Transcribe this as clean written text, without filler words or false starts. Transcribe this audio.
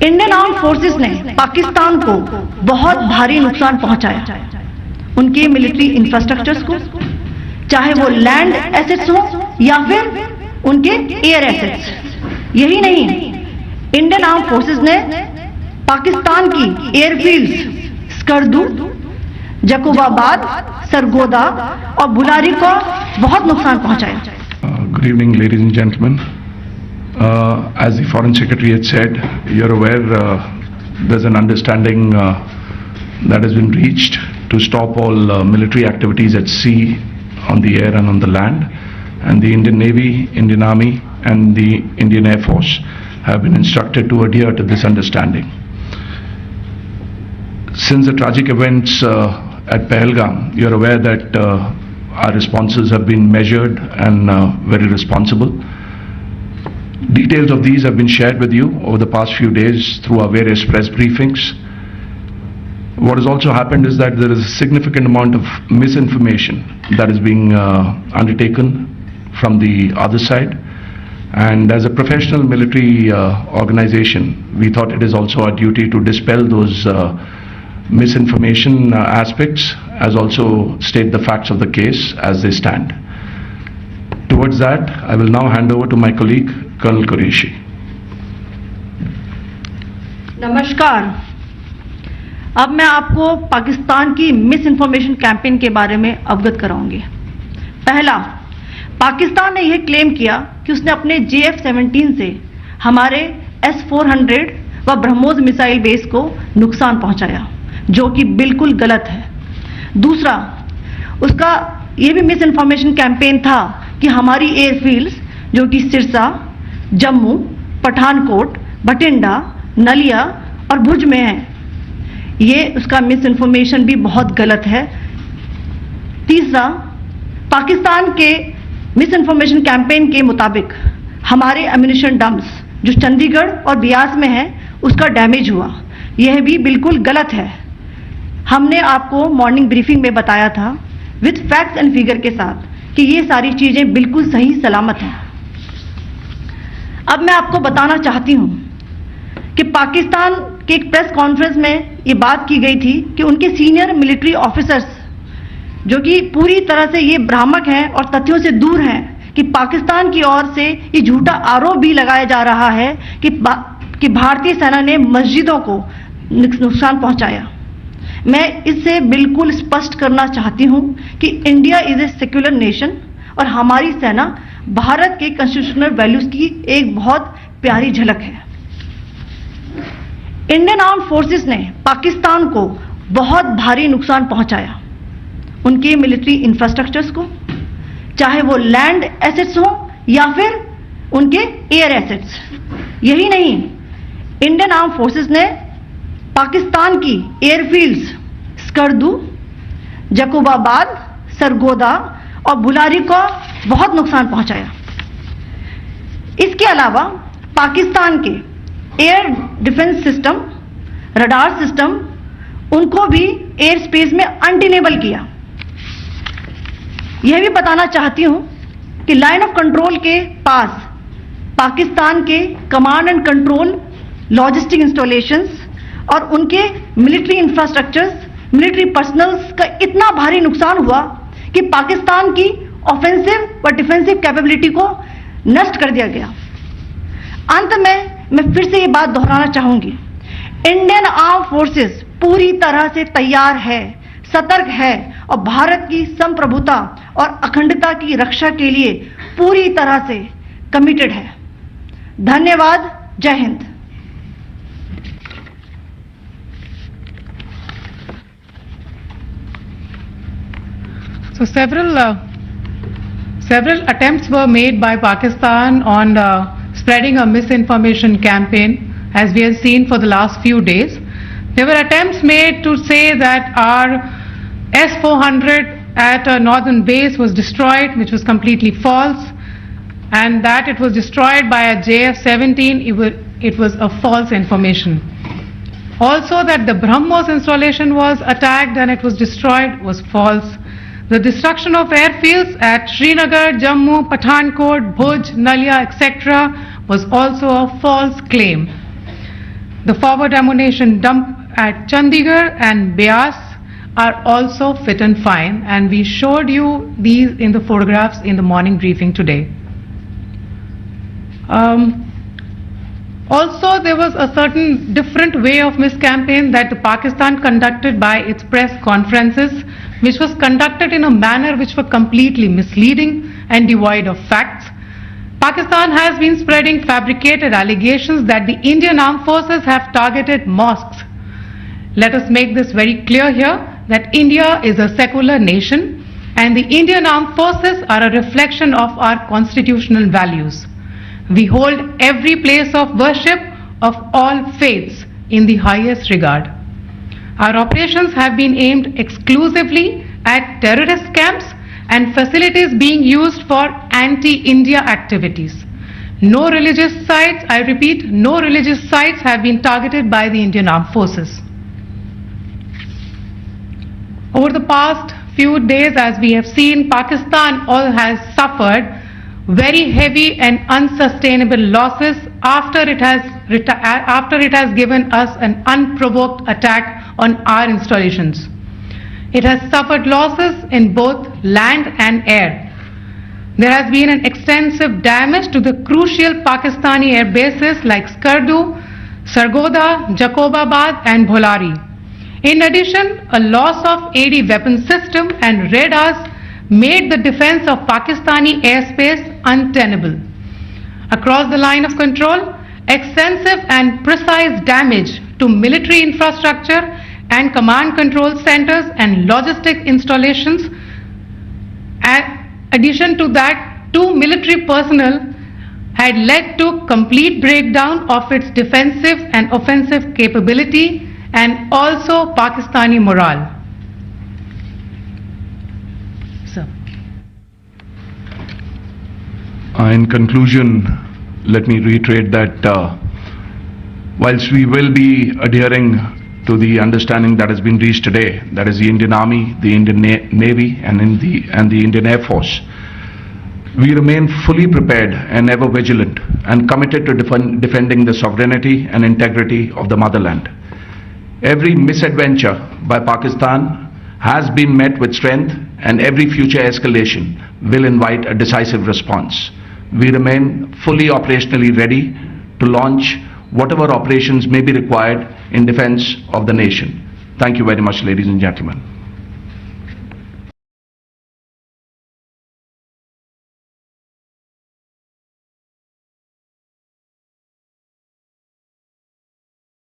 Indian arm forces ने पाकिस्तान को बहुत भारी नुकसान पहुंचाया, उनके मिलिट्री इंफ्रास्ट्रक्चर्स को, चाहे वो लैंड एसेट्स हो या फिर उनके एयर एसेट्स। यही नहीं, इंडियन आर्म फोर्सेस ने पाकिस्तान की एयरफील्ड्स स्कर्दू, जकोबाबाद, सरगोदा और बुलारी को बहुत नुकसान पहुंचाया। Good evening, ladies and gentlemen. As the Foreign Secretary had said, you're aware there's an understanding that has been reached to stop all military activities at sea, on the air and on the land, and the Indian Navy, Indian Army and the Indian Air Force have been instructed to adhere to this understanding. Since the tragic events at Pahalgam, you're aware that our responses have been measured and very responsible. Details of these have been shared with you over the past few days through our various press briefings. What has also happened is that there is a significant amount of misinformation that is being undertaken from the other side, and as a professional military organization, we thought it is also our duty to dispel those misinformation aspects, as also state the facts of the case as they stand. Towards that, I will now hand over to my colleague, Colonel Qureshi. नमस्कार। अब मैं आपको पाकिस्तान की miss information campaign के बारे में अवगत कराऊंगी। पहला, पाकिस्तान ने यह क्लेम किया कि उसने अपने JF-17 से हमारे S-400 व ब्रह्मोस मिसाइल बेस को नुकसान पहुंचाया, जो कि बिल्कुल गलत है। दूसरा, उसका यह भी मिस इन्फॉर्मेशन कैंपेन था कि हमारी एयरफील्ड्स जो कि सिरसा, जम्मू, पठानकोट, बठिंडा, नलिया और भुज में है, ये उसका मिस इन्फॉर्मेशन भी बहुत गलत है। तीसरा, पाकिस्तान के मिस इन्फॉर्मेशन कैंपेन के मुताबिक हमारे एम्यूनिशन डंप्स जो चंडीगढ़ और बियास में है उसका डैमेज हुआ, यह भी बिल्कुल गलत है। हमने आपको मॉर्निंग ब्रीफिंग में बताया था विद फैक्ट्स एंड फिगर के साथ कि ये सारी चीजें बिल्कुल सही सलामत हैं। अब मैं आपको बताना चाहती हूं कि पाकिस्तान के एक प्रेस कॉन्फ्रेंस में ये बात की गई थी कि उनके सीनियर मिलिट्री ऑफिसर्स जो कि पूरी तरह से ये भ्रामक हैं और तथ्यों से दूर हैं कि पाकिस्तान की ओर से ये झूठा आरोप भी लगाया जा रहा है कि भारतीय सेना ने मस्जिदों को नुकसान पहुंचाया। मैं इससे बिल्कुल स्पष्ट करना चाहती हूं कि India is a secular nation और हमारी सेना भारत के कॉन्स्टिट्यूशनल वैल्यूज की एक बहुत प्यारी झलक है। इंडियन आर्म फोर्सेस ने पाकिस्तान को बहुत भारी नुकसान पहुंचाया, उनके मिलिट्री इंफ्रास्ट्रक्चर्स को, चाहे वो लैंड एसेट्स हो या फिर उनके एयर एसेट्स। यही नहीं, इंडियन आर्म फोर्सेस ने पाकिस्तान की एयरफील्ड्स स्कर्दू, जकोबाबाद, सरगोदा और बुलारी को बहुत नुकसान पहुंचाया। इसके अलावा पाकिस्तान के air defence system, radar system, उनको भी एयर स्पेस में अनडिनेबल किया। यह भी बताना चाहती हूं कि लाइन ऑफ कंट्रोल के पास पाकिस्तान के command and control logistic installations और उनके मिलिट्री इंफ्रास्ट्रक्चर्स, मिलिट्री पर्सनल्स का इतना भारी नुकसान हुआ कि पाकिस्तान की ऑफेंसिव व डिफेंसिव कैपेबिलिटी को नष्ट कर दिया गया। अंत में मैं फिर से ये बात दोहराना चाहूंगी, इंडियन आर्म फोर्सेस पूरी तरह से तैयार है, सतर्क है और भारत की संप्रभुता और अखंडता की रक्षा के लिए पूरी तरह से कमिटेड है। धन्यवाद। जय Hind. So several attempts were made by Pakistan on spreading a misinformation campaign, as we have seen for the last few days. There were attempts made to say that our S-400 at a northern base was destroyed, which was completely false, and that it was destroyed by a JF-17. It was a false information. Also, that the BrahMos installation was attacked and it was destroyed was false. The destruction of airfields at Srinagar, Jammu, Pathankot, Bhuj, Nalia, etc. was also a false claim. The forward ammunition dump at Chandigarh and Beas are also fit and fine, and we showed you these in the photographs in the morning briefing today. Also, there was a certain different way of campaign that the Pakistan conducted by its press conferences, which was conducted in a manner which were completely misleading and devoid of facts. Pakistan has been spreading fabricated allegations that the Indian armed forces have targeted mosques. Let us make this very clear here that India is a secular nation and the Indian armed forces are a reflection of our constitutional values. We hold every place of worship of all faiths in the highest regard. Our operations have been aimed exclusively at terrorist camps and facilities being used for anti-India activities. No religious sites, I repeat, no religious sites have been targeted by the Indian armed forces. Over the past few days, as we have seen, Pakistan has suffered very heavy and unsustainable losses after it has given us an unprovoked attack on our installations. It has suffered losses in both land and air. There has been an extensive damage to the crucial Pakistani air bases like Skardu, Sargodha, Jacobabad and Bholari. In addition, a loss of AD weapon system and radars made the defense of Pakistani airspace untenable. Across the line of control, extensive and precise damage to military infrastructure and command control centers and logistic installations. In addition to that, 2 military personnel had led to complete breakdown of its defensive and offensive capability and also Pakistani morale. Sir. In conclusion, let me reiterate that whilst we will be adhering to the understanding that has been reached today, that is the Indian Army, the Indian Navy and the Indian Air Force, we remain fully prepared and ever vigilant and committed to defending the sovereignty and integrity of the motherland. Every misadventure by Pakistan has been met with strength and every future escalation will invite a decisive response. We remain fully operationally ready to launch whatever operations may be required in defense of the nation. Thank you very much, ladies and gentlemen.